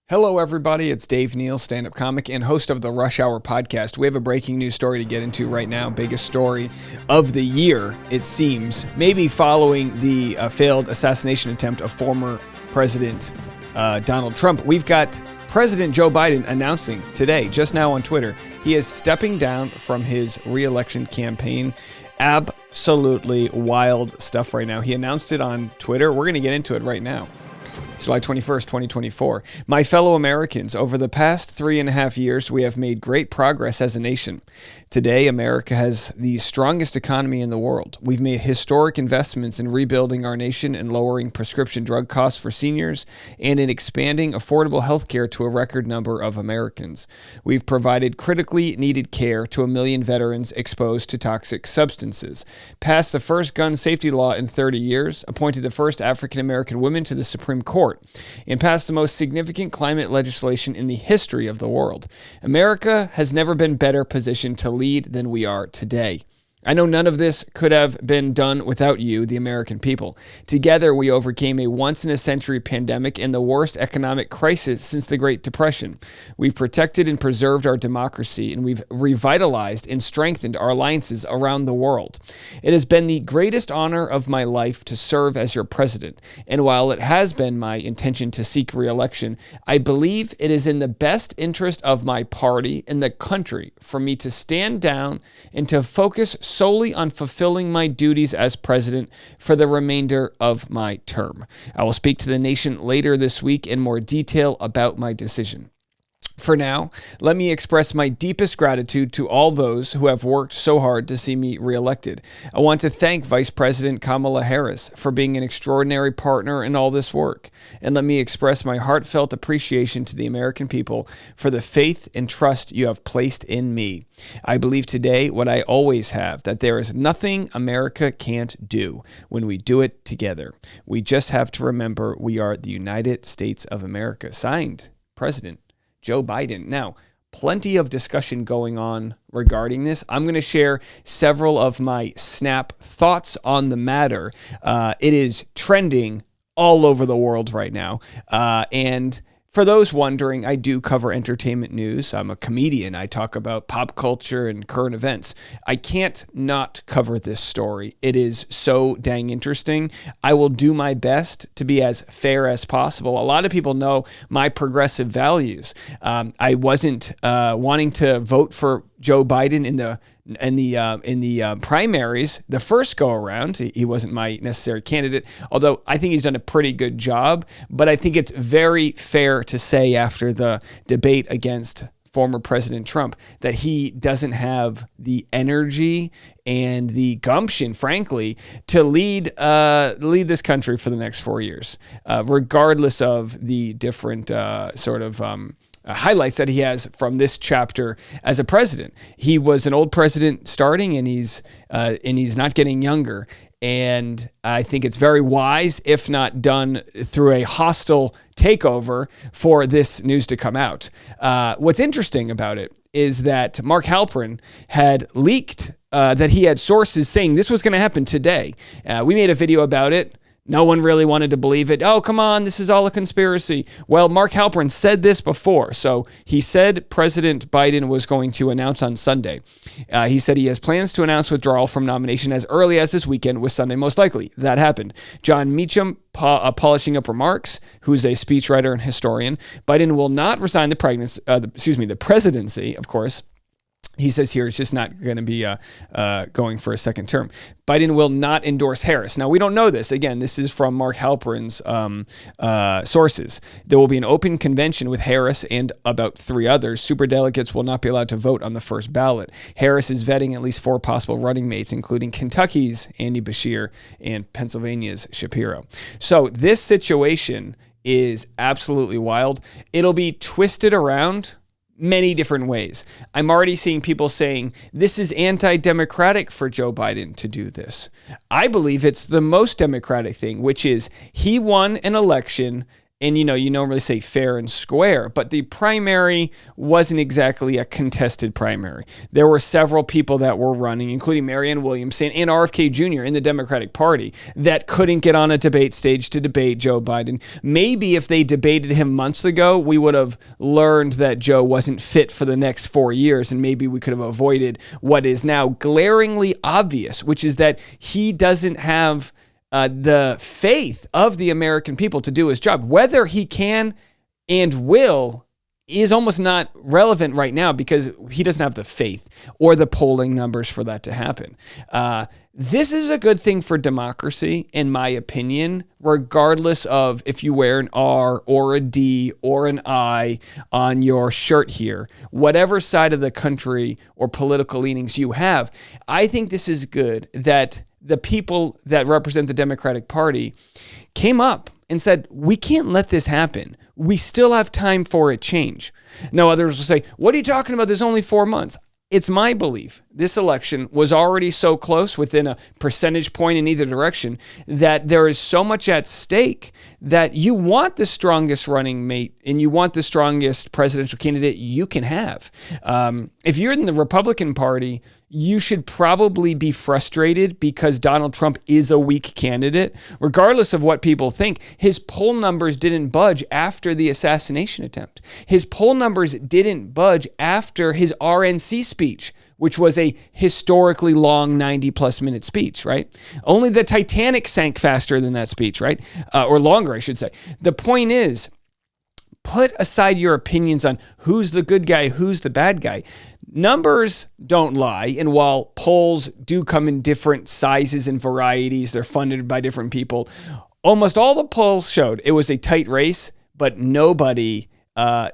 Hello, everybody. It's Dave Neal, stand-up comic and host of the Rush Hour podcast. We have a breaking news story to get into right now. Biggest story of the year, it seems. Maybe following the failed assassination attempt of former President Donald Trump. We've got President Joe Biden announcing today, just now on Twitter, he is stepping down from his re-election campaign. Absolutely wild stuff right now. He announced it on Twitter. We're going to get into it right now. July 21st, 2024. My fellow Americans, over the past 3.5 years, we have made great progress as a nation. Today, America has the strongest economy in the world. We've made historic investments in rebuilding our nation and lowering prescription drug costs for seniors and in expanding affordable health care to a record number of Americans. We've provided critically needed care to 1 million veterans exposed to toxic substances, passed the first gun safety law in 30 years, appointed the first African-American woman to the Supreme Court, and passed the most significant climate legislation in the history of the world. America has never been better positioned to lead than we are today. I know none of this could have been done without you, the American people. Together, we overcame a once-in-a-century pandemic and the worst economic crisis since the Great Depression. We've protected and preserved our democracy, and we've revitalized and strengthened our alliances around the world. It has been the greatest honor of my life to serve as your president, and while it has been my intention to seek re-election, I believe it is in the best interest of my party and the country for me to stand down and to focus solely on fulfilling my duties as president for the remainder of my term. I will speak to the nation later this week in more detail about my decision. For now, let me express my deepest gratitude to all those who have worked so hard to see me reelected. I want to thank Vice President Kamala Harris for being an extraordinary partner in all this work. And let me express my heartfelt appreciation to the American people for the faith and trust you have placed in me. I believe today what I always have, that there is nothing America can't do when we do it together. We just have to remember we are the United States of America. Signed, President Joe Biden. Now, plenty of discussion going on regarding this. I'm going to share several of my snap thoughts on the matter. It is trending all over the world right now. And for those wondering, I do cover entertainment news. I'm a comedian. I talk about pop culture and current events. I can't not cover this story. It is so dang interesting. I will do my best to be as fair as possible. A lot of people know my progressive values. I wasn't wanting to vote for Joe Biden in the primaries the first go around. He wasn't my necessary candidate, although I think he's done a pretty good job. But I think it's very fair to say after the debate against former President Trump that he doesn't have the energy and the gumption, frankly, to lead this country for the next 4 years, regardless of the different highlights that he has from this chapter as a president. He was an old president starting, and he's not getting younger. And I think it's very wise, if not done through a hostile takeover, for this news to come out. What's interesting about it is that Mark Halperin had leaked that he had sources saying this was going to happen today. We made a video about it. No one really wanted to believe it. Oh, come on, this is all a conspiracy. Well, Mark Halperin said this before. So he said President Biden was going to announce on Sunday. He said he has plans to announce withdrawal from nomination as early as this weekend, with Sunday most likely. That happened. John Meacham, polishing up remarks, who's a speechwriter and historian. Biden will not resign the presidency, of course. He says here it's just not going to be going for a second term. Biden will not endorse Harris. Now, we don't know this. Again, this is from Mark Halperin's sources. There will be an open convention with Harris and about 3 others. Superdelegates will not be allowed to vote on the first ballot. Harris is vetting at least 4 possible running mates, including Kentucky's Andy Beshear and Pennsylvania's Shapiro. So this situation is absolutely wild. It'll be twisted around many different ways. I'm already seeing people saying this is anti-democratic for Joe Biden to do this. I believe it's the most democratic thing, which is he won an election And, you normally say fair and square, but the primary wasn't exactly a contested primary. There were several people that were running, including Marianne Williamson and RFK Jr. in the Democratic Party, that couldn't get on a debate stage to debate Joe Biden. Maybe if they debated him months ago, we would have learned that Joe wasn't fit for the next 4 years, and maybe we could have avoided what is now glaringly obvious, which is that he doesn't have the faith of the American people to do his job. Whether he can and will is almost not relevant right now because he doesn't have the faith or the polling numbers for that to happen. This is a good thing for democracy, in my opinion, regardless of if you wear an R or a D or an I on your shirt here. Whatever side of the country or political leanings you have, I think this is good that the people that represent the Democratic Party came up and said, we can't let this happen. We still have time for a change. Now, others will say, what are you talking about? There's only 4 months. It's my belief this election was already so close, within a percentage point in either direction, that there is so much at stake that you want the strongest running mate and you want the strongest presidential candidate you can have. If you're in the Republican Party, you should probably be frustrated because Donald Trump is a weak candidate. Regardless of what people think, his poll numbers didn't budge after the assassination attempt. His poll numbers didn't budge after his RNC speech, which was a historically long 90-plus minute speech, right? Only the Titanic sank faster than that speech, right? Or longer, I should say. The point is, put aside your opinions on who's the good guy, who's the bad guy. Numbers don't lie, and while polls do come in different sizes and varieties, they're funded by different people, almost all the polls showed it was a tight race, but nobody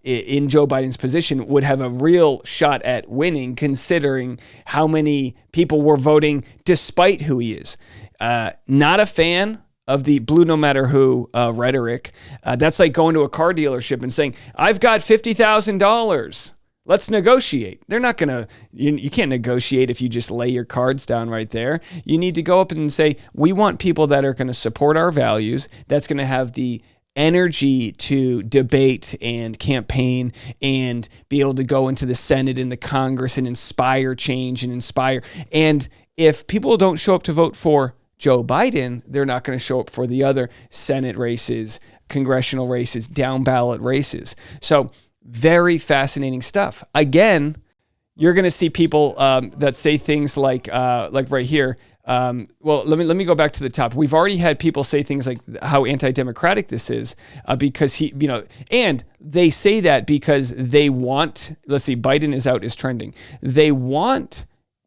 in Joe Biden's position would have a real shot at winning, considering how many people were voting despite who he is. Not a fan of the blue no matter who rhetoric. That's like going to a car dealership and saying, I've got $50,000. Let's negotiate. They're not going to, you can't negotiate if you just lay your cards down right there. You need to go up and say, we want people that are going to support our values, that's going to have the energy to debate and campaign and be able to go into the Senate and the Congress and inspire change and inspire. And if people don't show up to vote for Joe Biden, they're not going to show up for the other Senate races, congressional races, down ballot races. So very fascinating stuff. Again, you're going to see people that say things like right here. Well, let me go back to the top. We've already had people say things like how anti-democratic this is because he, and they say that because they want, let's see, Biden is out is trending. They want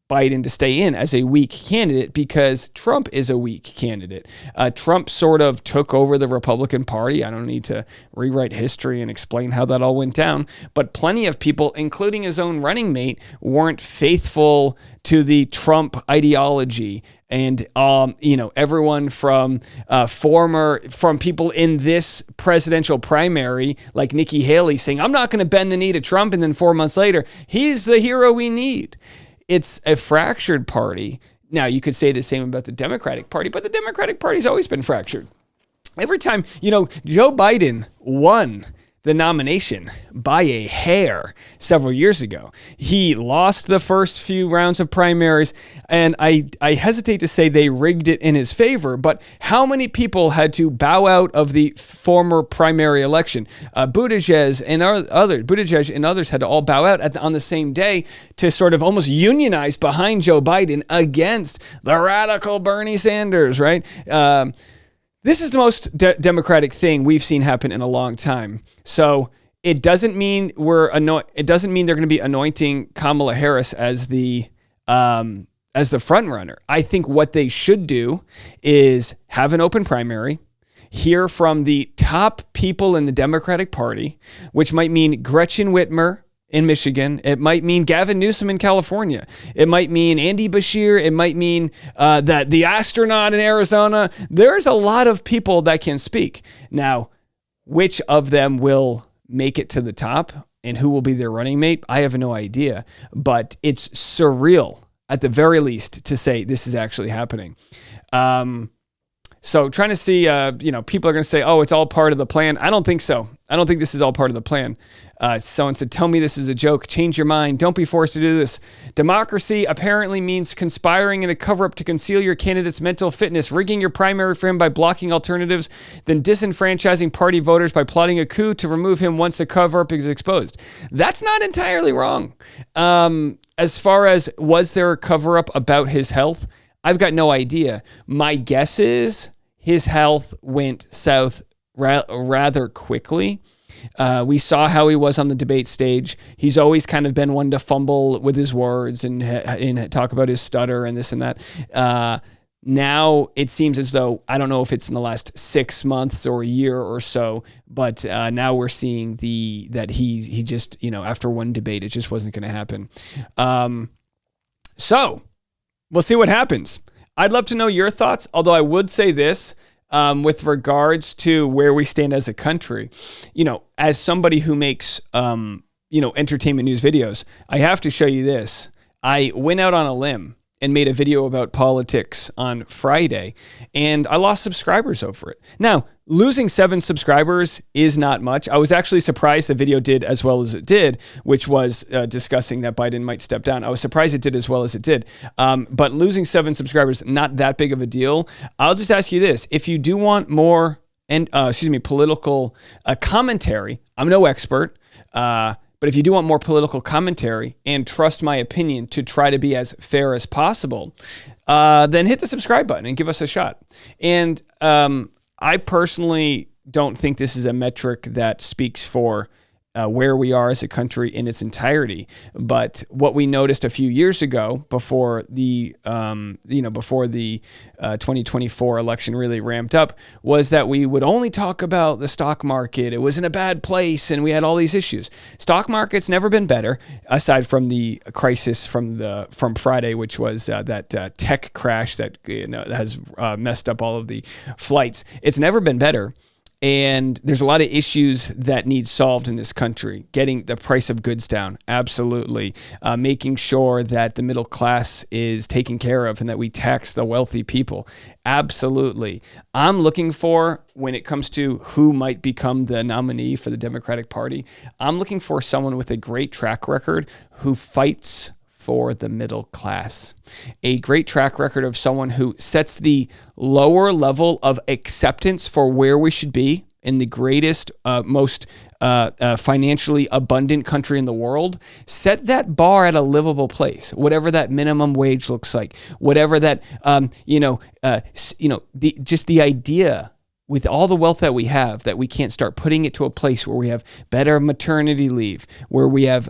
Biden to stay in as a weak candidate because Trump is a weak candidate. Trump sort of took over the Republican Party. I don't need to rewrite history and explain how that all went down, but plenty of people, including his own running mate, weren't faithful to the Trump ideology. And, everyone from people in this presidential primary, like Nikki Haley, saying, I'm not going to bend the knee to Trump. And then 4 months later, he's the hero we need. It's a fractured party. Now, you could say the same about the Democratic Party, but the Democratic Party's always been fractured. Every time, Joe Biden won the nomination by a hair several years ago. He lost the first few rounds of primaries, and I hesitate to say they rigged it in his favor, but how many people had to bow out of the former primary election? Buttigieg and others had to all bow out on the same day to sort of almost unionize behind Joe Biden against the radical Bernie Sanders, right? This is the most democratic thing we've seen happen in a long time. So it doesn't mean it doesn't mean they're going to be anointing Kamala Harris as the front runner. I think what they should do is have an open primary, hear from the top people in the Democratic Party, which might mean Gretchen Whitmer in Michigan. It might mean Gavin Newsom in California. It might mean Andy Beshear. It might mean that the astronaut in Arizona. There's a lot of people that can speak. Now, which of them will make it to the top and who will be their running mate? I have no idea, but it's surreal at the very least to say this is actually happening. So trying to see, people are going to say, oh, it's all part of the plan. I don't think so. I don't think this is all part of the plan. Someone said, tell me this is a joke. Change your mind. Don't be forced to do this. Democracy apparently means conspiring in a cover-up to conceal your candidate's mental fitness, rigging your primary for him by blocking alternatives, then disenfranchising party voters by plotting a coup to remove him once the cover-up is exposed. That's not entirely wrong. As far as was there a cover-up about his health, I've got no idea. My guess is his health went south rather quickly. We saw how he was on the debate stage. He's always kind of been one to fumble with his words and talk about his stutter and this and that. Now it seems as though, I don't know if it's in the last 6 months or a year or so, but now we're seeing that he just, after one debate, it just wasn't going to happen. So we'll see what happens. I'd love to know your thoughts, although I would say this. With regards to where we stand as a country, as somebody who makes, entertainment news videos, I have to show you this. I went out on a limb and made a video about politics on Friday, and I lost subscribers over it. Now, losing 7 subscribers is not much. I was actually surprised the video did as well as it did, which was discussing that Biden might step down. I was surprised it did as well as it did. But losing 7 subscribers, not that big of a deal. I'll just ask you this. If you do want more political commentary, I'm no expert, but if you do want more political commentary and trust my opinion to try to be as fair as possible, then hit the subscribe button and give us a shot. And I personally don't think this is a metric that speaks for where we are as a country in its entirety. But what we noticed a few years ago, before the 2024 election really ramped up, was that we would only talk about the stock market. It was in a bad place, and we had all these issues. Stock market's never been better, aside from the crisis from Friday, which was that tech crash that has messed up all of the flights. It's never been better. And there's a lot of issues that need solved in this country. Getting the price of goods down, absolutely. Making sure that the middle class is taken care of and that we tax the wealthy people, absolutely. I'm looking for, when it comes to who might become the nominee for the Democratic Party, I'm looking for someone with a great track record who fights for the middle class. A great track record of someone who sets the lower level of acceptance for where we should be in the greatest, most financially abundant country in the world. Set that bar at a livable place, whatever that minimum wage looks like, whatever that, just the idea with all the wealth that we have, that we can't start putting it to a place where we have better maternity leave, where we have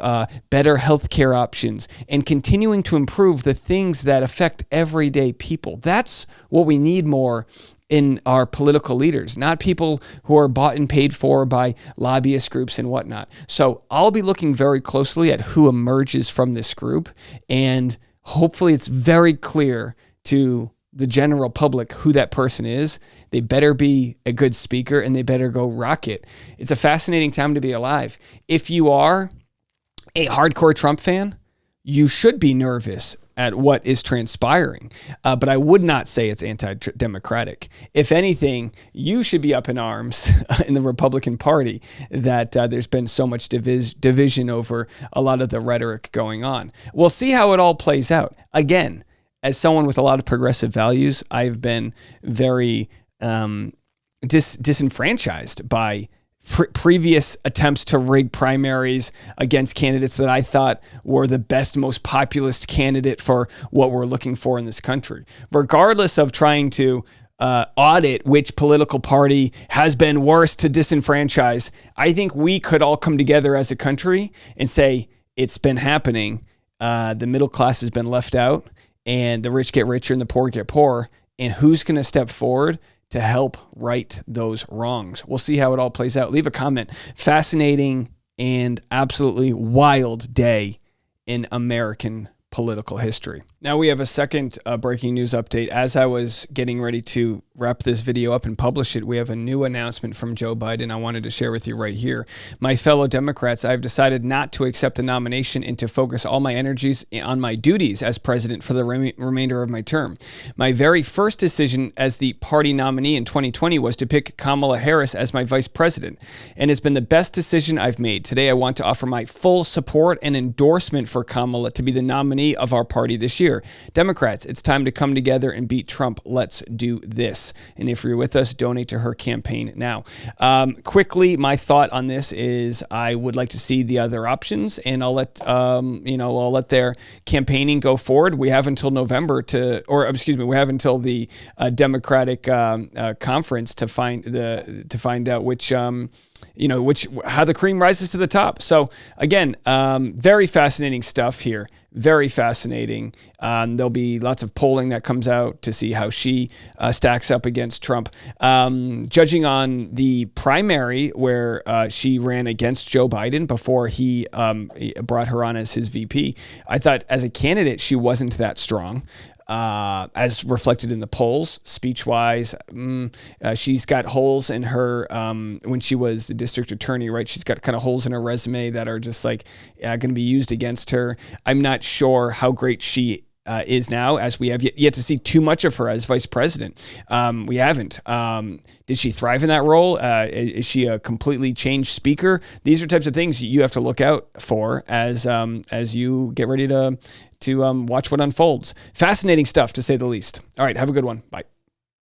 better healthcare options, and continuing to improve the things that affect everyday people. That's what we need more in our political leaders, not people who are bought and paid for by lobbyist groups and whatnot. So I'll be looking very closely at who emerges from this group, and hopefully it's very clear to the general public who that person is. They better be a good speaker, and they better go rock it. It's a fascinating time to be alive. If you are a hardcore Trump fan, you should be nervous at what is transpiring. But I would not say it's anti-democratic. If anything, you should be up in arms in the Republican Party that there's been so much division over a lot of the rhetoric going on. We'll see how it all plays out. Again, as someone with a lot of progressive values, I've been very disenfranchised by previous attempts to rig primaries against candidates that I thought were the best, most populist candidate for what we're looking for in this country. Regardless of trying to audit which political party has been worse to disenfranchise, I think we could all come together as a country and say, it's been happening. The middle class has been left out, and the rich get richer and the poor get poorer. And who's going to step forward to help right those wrongs? We'll see how it all plays out. Leave a comment. Fascinating and absolutely wild day in American political history. Now we have a second breaking news update. As I was getting ready to wrap this video up and publish it, we have a new announcement from Joe Biden I wanted to share with you right here. My fellow Democrats, I've decided not to accept the nomination and to focus all my energies on my duties as president for the remainder of my term. My very first decision as the party nominee in 2020 was to pick Kamala Harris as my vice president, and it's been the best decision I've made. Today, I want to offer my full support and endorsement for Kamala to be the nominee of our party this year. Democrats, it's time to come together and beat Trump. Let's do this. And if you're with us, donate to her campaign now. Quickly, my thought on this is I would like to see the other options, and I'll let I'll let their campaigning go forward. We have until November we have until the Democratic conference to find out which how the cream rises to the top. So again, very fascinating stuff here. Very fascinating. There'll be lots of polling that comes out to see how she stacks up against Trump. Judging on the primary where she ran against Joe Biden before he brought her on as his VP, I thought as a candidate, she wasn't that strong. As reflected in the polls, speech-wise, she's got holes in her, when she was the district attorney, right? She's got kind of holes in her resume that are just like going to be used against her. I'm not sure how great she is now, as we have yet to see too much of her as vice president. We haven't. Did she thrive in that role? Is she a completely changed speaker? These are types of things you have to look out for as you get ready to watch what unfolds. Fascinating stuff, to say the least. All right, have a good one. Bye.